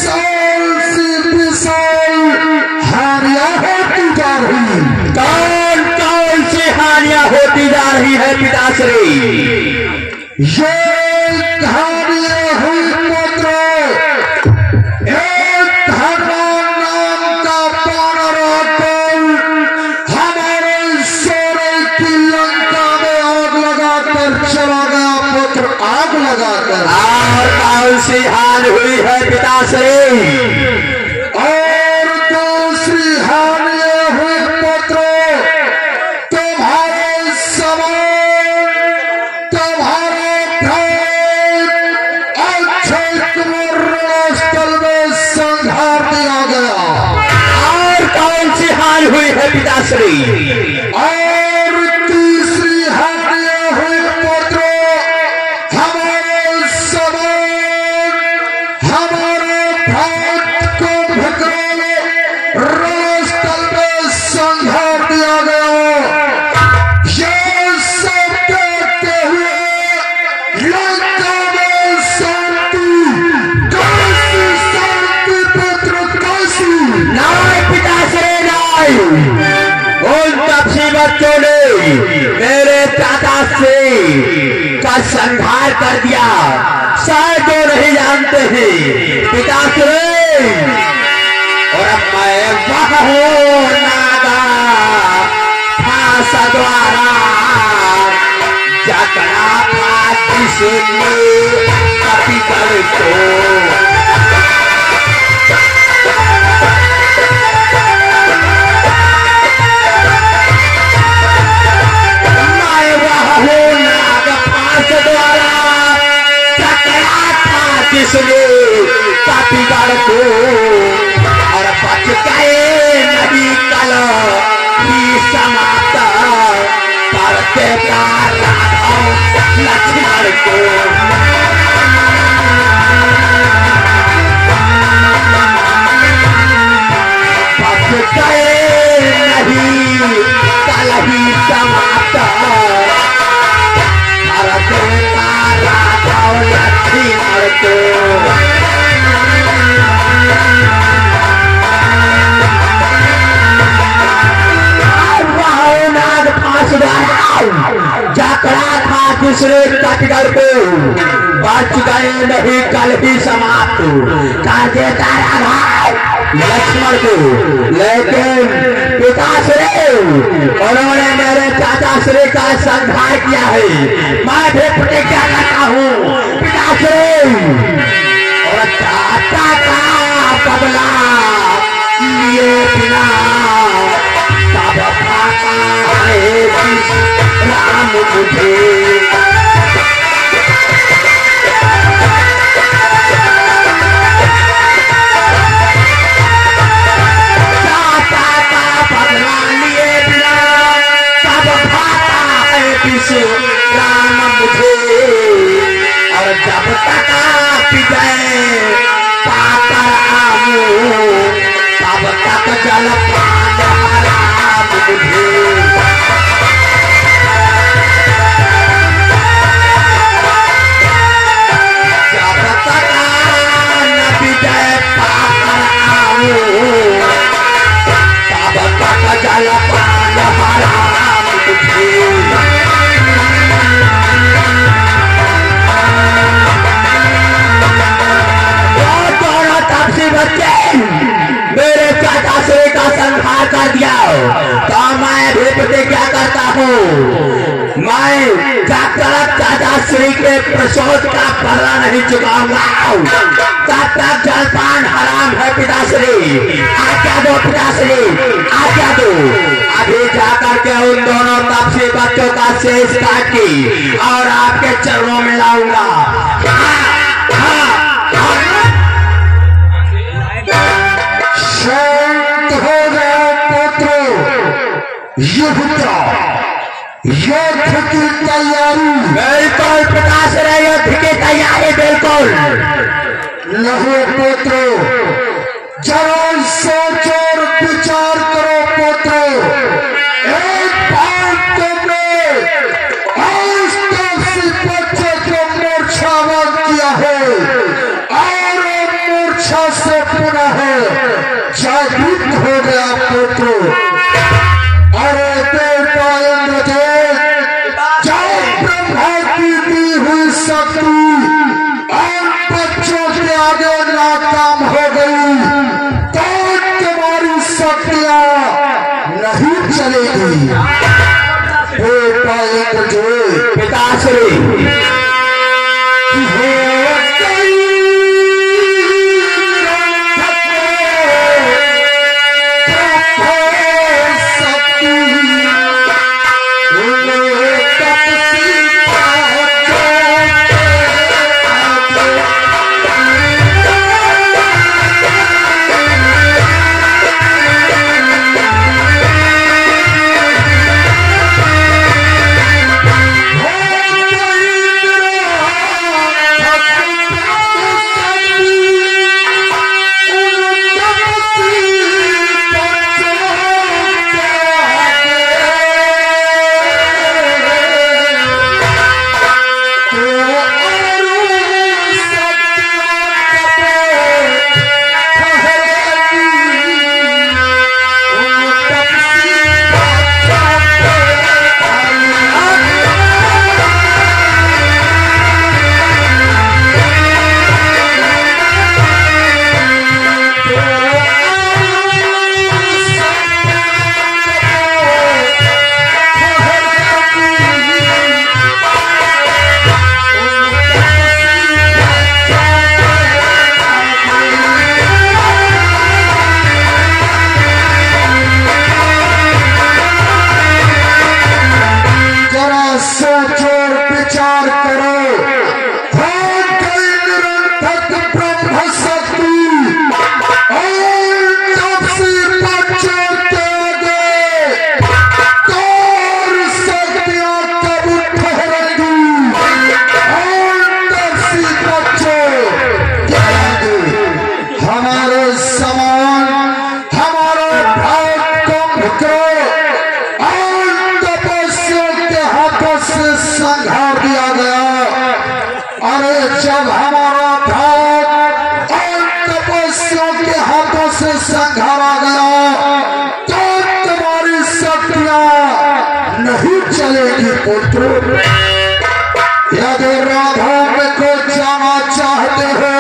विशाल से विशाल हानियां होती जा रही। कौन कौन सी हानियां होती जा रही है पिताश्री? ये हानियां हुई पुत्र, एक धर्म नाम का पानरातल हमारे सोने की लंका में आग लगाकर चला गया पुत्र, आग लगाकर। और कौन सी हानि हुई है पिताश्री? और दूसरी हानियां हुई पुत्र, तुम्हारे समान तुम्हारे अक्षय कुमार रणस्थल में संहार दिया गया। और कौन सी हानि हुई है पिताश्री? और तीसरी हानियां हुई पुत्र, हमारे समान हमारे भारत को भगाने रणस्थल में संहार दिया गया। ये सब देखते हुए लंका में शांति, कैसी शांति पुत्र, कैसी। नहीं पिताश्री नहीं, उन तपसी बच्चों ने मेरे पिताश्री का संहार कर दिया, शायद वो नहीं जानते हैं पिताश्री। और अब मैं वह हूँ नागा फांस द्वारा जकड़ा था जिसने कपिगढ़ को। जिसने कपिगढ़ को और बच गए नहीं कल ही समाप्त करते प्यार राघव लक्ष्मण को। बच गए नहीं कल ही समाप्त करते प्यार राघव लक्ष्मण को। जकड़ा था दूसरे कपिगढ़ को, बच गए नहीं कल ही समाप्त कर देता राघव लक्ष्मण को। लेकिन पिताश्री उन्होंने मेरे चाचाश्री का संहार किया है। मैं भी प्रतिज्ञा करता हूँ पिताश्री, और चाचा का बदला लिए बिना तब पाता है राम मुझे। चाचा का बदला लिए बिना तब पाता है राम मुझे। और जब तक विजय पाकर आऊं तब तक जल पान राम मुझे। जब तक न विजय पाकर आऊं तब तक जल पान राम मुझे। बच्चे मेरे चाचाश्री का संहार कर दिया, तो मैं भी प्रतिज्ञा करता हूँ मैं जब तक चाचाश्री के प्रसोद का बदला नहीं चुकाऊंगा तब तक जलपान हराम है पिताश्री। आज्ञा दो पिताश्री, आज्ञा दो। अभी जाकर के उन दोनों तापसी बच्चों का शेष काट की और आपके चरणों में लाऊंगा। शांत हो जाओ पुत्र, युद्ध की तैयारी। बिल्कुल पिताश्री, युद्ध की तैयारी बिल्कुल। नहीं पुत्र, जरा सोचो और विचार करो पुत्र। एक बार तुमने आज तक बच्चे को मूर्छावान किया है और मूर्छा से पुनः जागृत हो गया पुत्र। अरे देवता इंद्रदेव, जब ब्रह्मा की दी हुई शक्ति और बच्चों के आगे नाकाम हो गई तो तुम्हारी शक्तियां नहीं चलेगी। बेटा इंद्रदेव, पिताश्री संघारा गया तो तुम्हारी शक्तियां नहीं चलेगी पुत्र। यदि राधा को जाना चाहते हो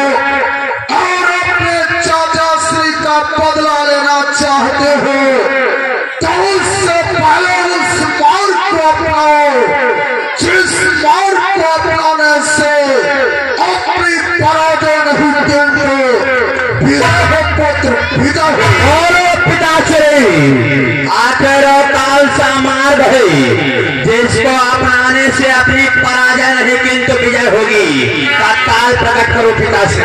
और अपने चाचा श्री का बदला लेना चाहते हो तो उससे पहले उस मार्ग को अपनाओ जिस मार्ग को अपनाने से अपनी पराजय नहीं देंगे। आखिर काल सा मार्ग है जिसको अपनाने से अपनी पराजय नहीं किंतु विजय होगी। तत्काल प्रकट करो पिताश्री।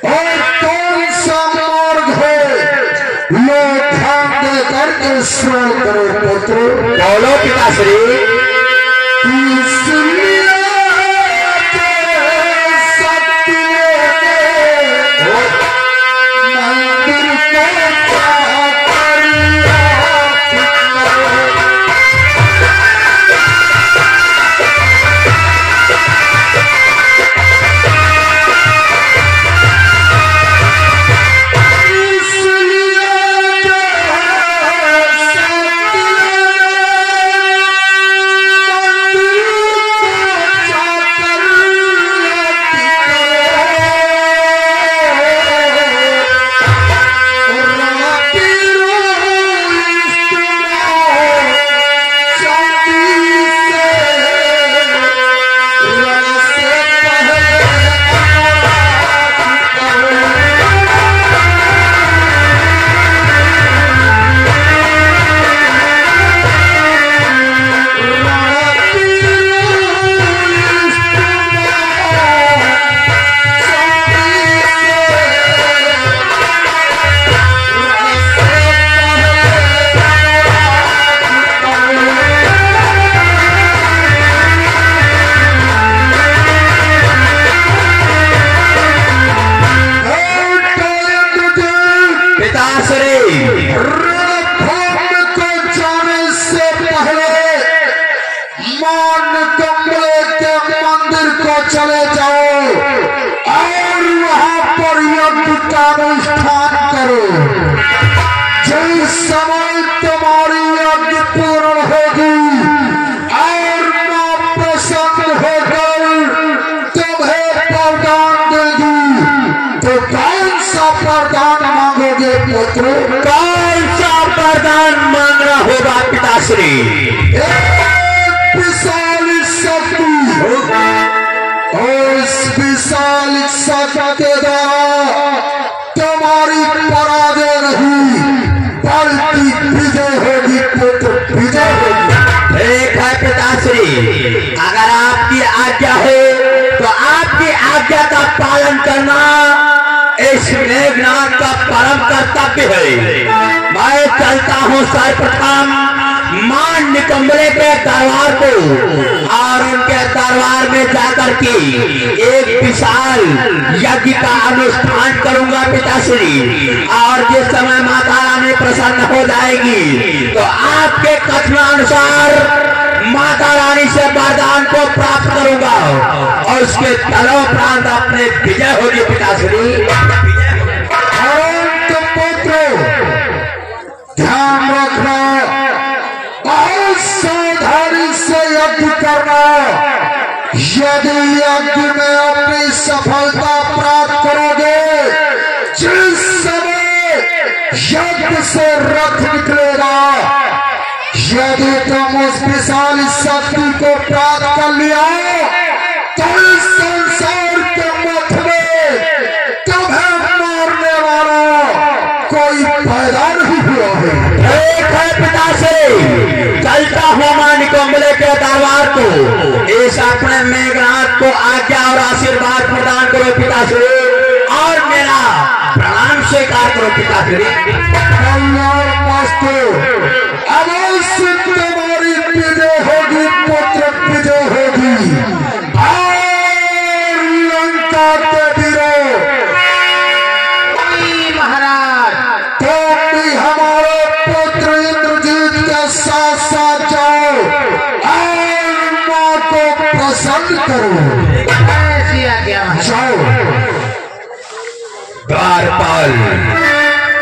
और कौन सा मार्ग है लोग ध्यान देकर के स्मरण करो पुत्र। बोलो पिताश्री। वरदान देगी तो कौन सा वरदान मांगोगे पुत्र? कौन सा वरदान मांगना होगा पिताश्री? एक विशाल शक्ति, और इस विशाल शक्ति के द्वारा तुम्हारी पराजय नहीं बल्कि विजय होगी पुत्र, विजय होगी। ठीक है पिताश्री, अगर आपकी आज्ञा है तो आपकी आज्ञा का पालन करना इस मेघनाथ का परम कर्तव्य है। मैं चलता हूँ सर्वप्रथम मां निकम्बले के दरबार को, और उनके दरबार में जाकर के एक विशाल यज्ञ का अनुष्ठान करूंगा पिताश्री। और जिस समय माता रानी प्रसन्न हो जाएगी तो आपके कथनानुसार माता रानी से वरदान को प्राप्त करूंगा, और उसके तलोपरांत अपने विजय होगी पिताश्री। पुत्र ध्यान रखना, बहुत सावधानी से यज्ञ करना। यदि यज्ञ में अपनी सफलता प्राप्त करोगे, जिस समय यज्ञ से रथ निकलेगा, यदि तुम उस विशाल शक्ति को प्राप्त कर लिया तो इस संसार के मठ में तुम्हें मारने वाला कोई पैदा नहीं हुआ है। एक है पिताश्री, चलता हूँ मां निकम्बले के दरबार को, इस अपने मेघनाथ को आज्ञा और आशीर्वाद प्रदान करो पिताश्री, और मेरा प्रणाम स्वीकार करो पिताश्री। अवश्य तुम्हारी विजय होगी पुत्र, विजय होगी। और लंका के वीरों, महाराज तुम भी हमारे पुत्र इंद्रजीत के साथ साथ जाओ और मां को प्रसन्न करो। ऐसी आज्ञा जाओ। द्वारपाल,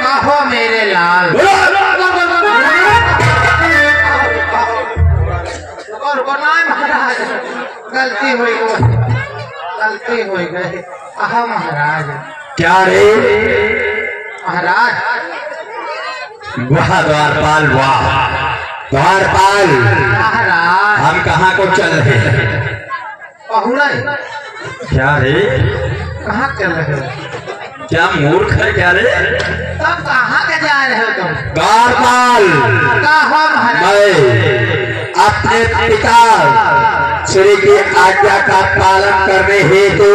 कहो मेरे लाल। महाराज गलती हुई, गलती हुई गई। आहा महाराज। क्या रे? महाराज वाह द्वारपाल, वाह द्वारपाल, महाराज हम कहाँ को चल रहे हैं? पहुड़े क्या रे? कहाँ चल रहे हो? क्या मूर्ख है क्या रे? तब कहाँ के जा रहे हो तुम? द्वारपाल, कहो महाराज। मैं अपने पिता श्री की आज्ञा का पालन करने हेतु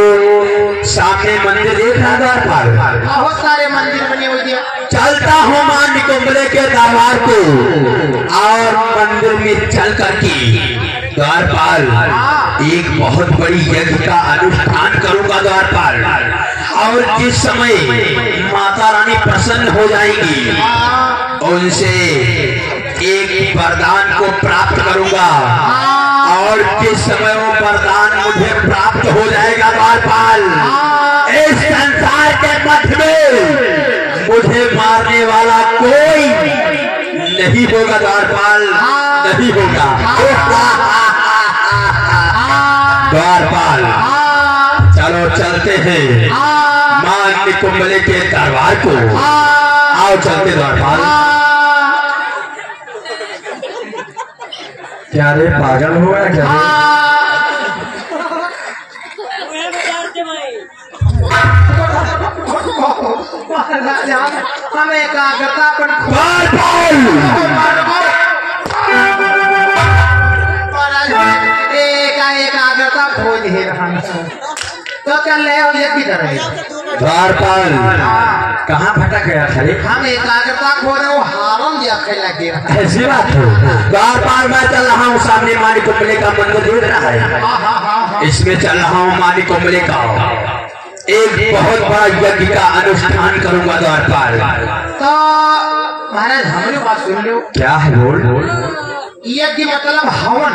सामने मंदिर देख रहा द्वारपाल। बहुत सारे मंदिर बने हुए हैं। चलता हूँ मां निकम्बले के दरबार को, और मंदिर में चल करके द्वारपाल एक बहुत बड़ी यज्ञ का अनुष्ठान करूंगा द्वारपाल। और जिस समय माता रानी प्रसन्न हो जाएगी, उनसे एक वरदान को प्राप्त करूंगा, और जिस समय वो वरदान मुझे प्राप्त हो जाएगा द्वारपाल, इस संसार के मठ में मुझे मारने वाला कोई नहीं होगा द्वारपाल, नहीं होगा। द्वारपाल, चलो चलते हैं मां निकम्बले के दरबार को, आओ चलते द्वारपाल। क्या रे, पागल हुआ है क्या रे? हम एकाग्रता एकाग्रता खो नहीं रहा तो चल रहे हो ये किधर है? द्वारपाल, कहाँ भटक गया था रे? हम एकाग्रता खो रहे हो, हारम दिया लगे रहा। ऐसी बात है। द्वारपाल, मैं चल रहा हूँ सामने मां निकम्बले का मंदिर देख रहा है, इसमें चल रहा हूँ मां निकम्बले का एक बहुत बड़ा यज्ञ का अनुष्ठान करूंगा द्वारपाल। तो महाराज हमारी बात सुन लो। क्या है? बोल। यज्ञ मतलब हवन,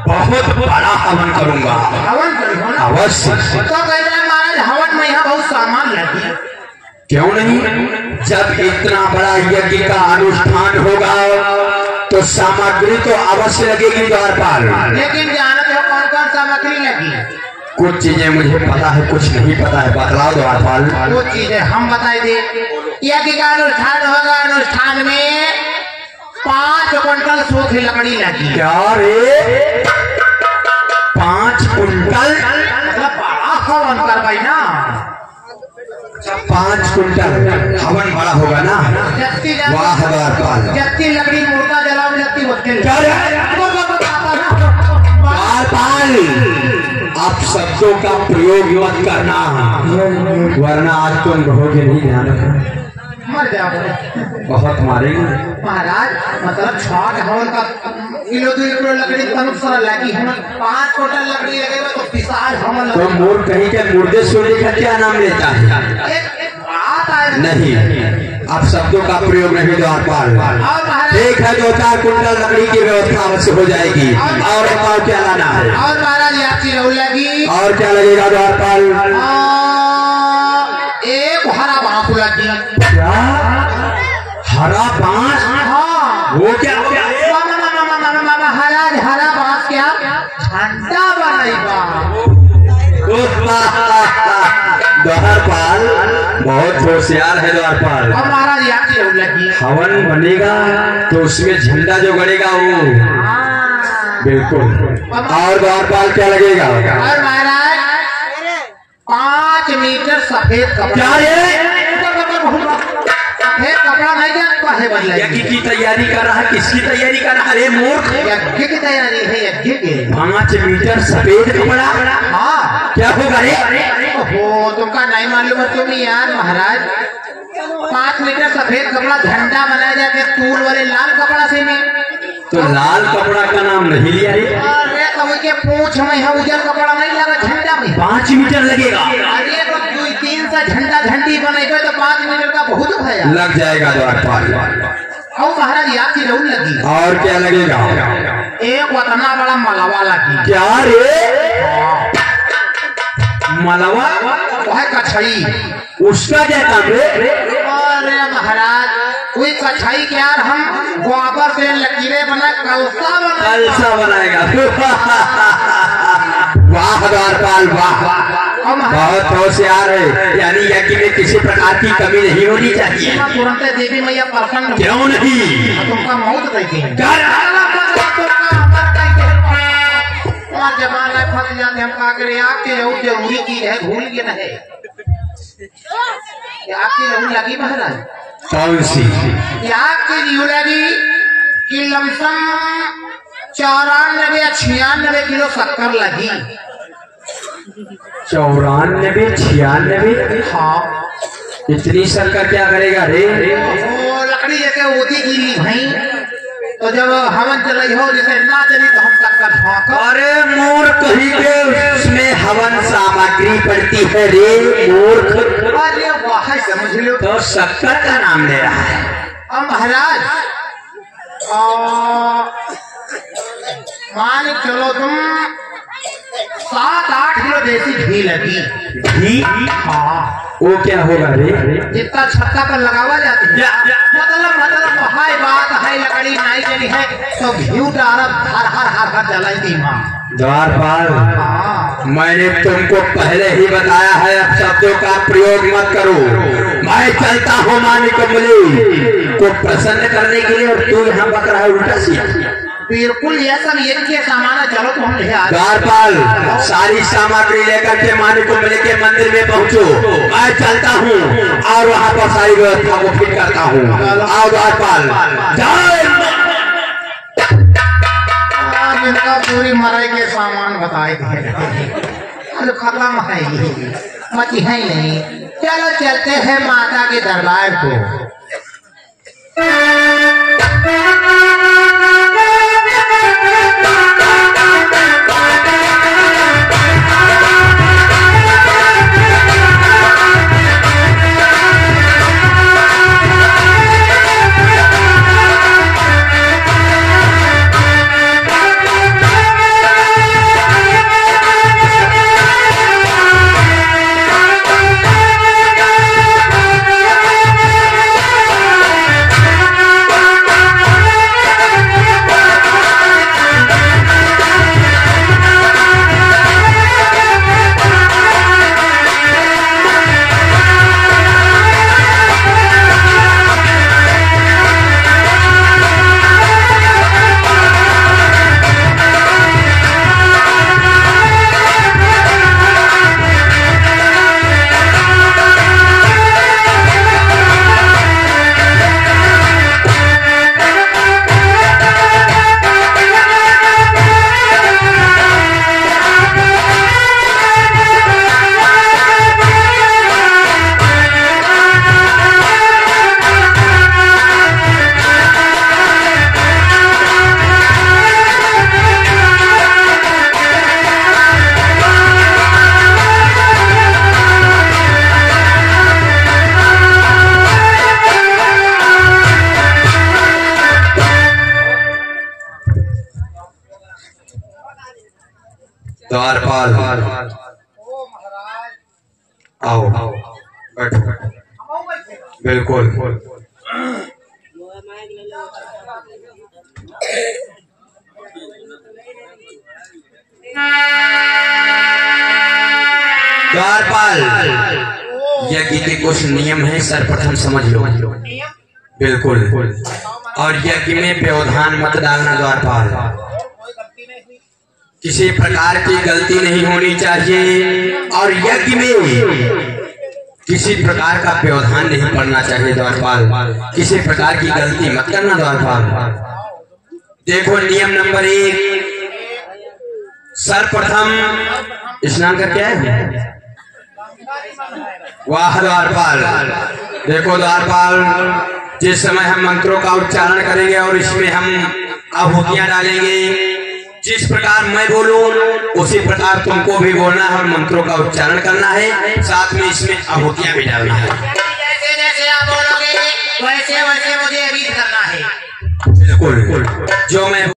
बहुत बड़ा हवन करूंगा। हवन करूंगा ना? अवश्य। तो कह रहे महाराज हवन में यहाँ बहुत सामान लगे। क्यों नहीं? जब इतना बड़ा यज्ञ का अनुष्ठान होगा तो सामग्री तो अवश्य लगेगी द्वारपाल। लेकिन जानते हो कौन कौन सामग्री लगी? कुछ चीजें मुझे पता है, कुछ नहीं पता है, बतलाओ द्वारपाल। कुछ चीजें हम बताए दे। यज्ञ का अनुष्ठान होगा, अनुष्ठान में 5 क्विंटल सूखी लकड़ी लगी। क्या रे 5 कुंटल? मतलब बड़ा हवन करवाई ना। 5 कुंटल हवन बड़ा होगा ना। जत्ती वाह द्वारपाल। जत्ती लकड़ी मुर्दा जलाओ जत्ती होते। क्या रे द्वारपाल, आप शब्दों का प्रयोग मत करना, वरना आज तुम रहोगे नहीं, ध्यान रखना। मर जाओ। बहुत मारेंगे महाराज, मतलब 6 हवन का किलो 2 किलो लकड़ी तनुक सारा लगी है। 5 क्विंटल लकड़ी लगेगा तो विशाल हवन तो लगेगा। मोर कहीं के मुर्दे सूर्य का क्या नाम लेता है? एक बात है नहीं, आप शब्दों का प्रयोग नहीं द्वारपाल। और महाराज, ठीक है, 2-4 कुंटल लकड़ी की व्यवस्था अवश्य हो जाएगी। और बताओ क्या लाना है? और महाराज याची रहू लगी। और क्या लगेगा द्वारपाल? एक हरा बांस लगी। क्या हरा बांस? हाँ, वो क्या क्या? महाराज हरा बांस क्या झंडा बनाईबा। द्वारपाल बहुत होशियार है द्वारपाल। और महाराज याची रहू लगी। हवन बनेगा तो उसमें झंडा जो गड़ेगा वो बिल्कुल। और द्वारपाल क्या लगेगा? और महाराज 5 मीटर सफेद कपड़ा। क्या ये? सफेद कपड़ा नहीं क्या है बदला। यज्ञ की तैयारी कर रहा है, किसकी तैयारी कर रहा है? अरे मूर्ख, यज्ञ की तैयारी है, यज्ञ की। 5 मीटर सफेद कपड़ा? हाँ, क्या होगा रे? ओहो, तुमका नहीं मालूम है तुम यार महाराज। 5 मीटर सफेद कपड़ा झंडा बनाया जाते हैं तूल वाले लाल कपड़ा से में। तो लाल कपड़ा का नाम नहीं लिया रे? अरे तो के पूछ में है उजल कपड़ा नहीं लगा झंडा में। 5 मीटर लगेगा? अरे तो 2-3 सा झंडा झंडी बनेगा तो 5 मीटर का बहुत भया लग जाएगा द्वारपाल। और महाराज याद की रहू लगी। और क्या लगेगा? एक वतना बड़ा मलावा लगी। क्या रे? मलवा? वो है कछई। उसका क्या काम रे? अरे महाराज, कोई कछई क्या हम गोबर से लकीरें बना कलसा बनाएगा। वाह द्वारपाल वाह, बहुत होशियार है। यानी यज्ञ में किसी प्रकार की कमी नहीं होनी चाहिए। तुरंत देवी मैया प्रसन्न। क्यों नहीं? तुमका मौत कहती है। जमाना फंस जाते हम का करे। आपके रहू जरूरी चीज है, भूल गए नहीं। आपकी रहू लगी महाराज? कौन सी? आपकी रहू लगी कि लमसम 94 या 96 किलो शक्कर लगी। 94, 96? हाँ, इतनी शक्कर क्या करेगा रे? वो लकड़ी जैसे होती गिरी भाई, तो जब हवन चल हो जैसे ना चली तो हम शक्कर झाँक। अरे मूर्ख, कहीं के उसमें हवन सामग्री पड़ती है रे मूर्ख। अरे वाह, समझ लो। तो शक्कर का नाम ले रहा है। अब महाराज मान चलो तुम 7-8 किलो देसी घी लगी। घी? हाँ, वो क्या होगा रे? जितना छत्ता पर लगावा जाती है। मतलब हाय बात है, लकड़ी नहीं जली है तो घी डालत हर जलाई माँ। द्वारपाल, हाँ, मैंने तुमको पहले ही बताया है, अब शब्दों का प्रयोग मत करो। मैं चलता हूँ मानिक मुनि को प्रसन्न करने के लिए, और तू यहाँ बक रहा है उल्टा सीधा। बिल्कुल ये सब यज्ञ सामान है। चलो तो हम ले आ। द्वारपाल, सारी सामग्री लेकर के मानिक मुनि के मंदिर में पहुँचो। मैं चलता हूँ और वहाँ पर सारी व्यवस्था को फिट करता हूँ। आओ द्वारपाल, जाओ। इनका पूरी मराई के सामान बताए थे, खत्म है मची है नहीं। चलो चलते हैं माता के दरबार को। द्वारपाल आओ बैठो। बिल्कुल द्वारपाल, यज्ञ के कुछ नियम है, सर्वप्रथम समझ लो। बिल्कुल, और यज्ञ में व्यवधान मत डालना द्वारपाल। किसी प्रकार की गलती नहीं होनी चाहिए और यज्ञ में किसी प्रकार का व्यवधान नहीं पड़ना चाहिए द्वारपाल। किसी प्रकार की गलती मत करना द्वारपाल। देखो नियम नंबर 1, सर्वप्रथम स्नान करके आए। वाह द्वारपाल, देखो द्वारपाल, जिस समय हम मंत्रों का उच्चारण करेंगे और इसमें हम आहुतियां डालेंगे, जिस प्रकार मैं बोलूं उसी प्रकार तुमको भी बोलना है और मंत्रों का उच्चारण करना है, साथ में इसमें आहुतियां भी डालनी है। जैसे जैसे आप बोलोगे वैसे वैसे मुझे अभी करना है। बिल्कुल, जो मैं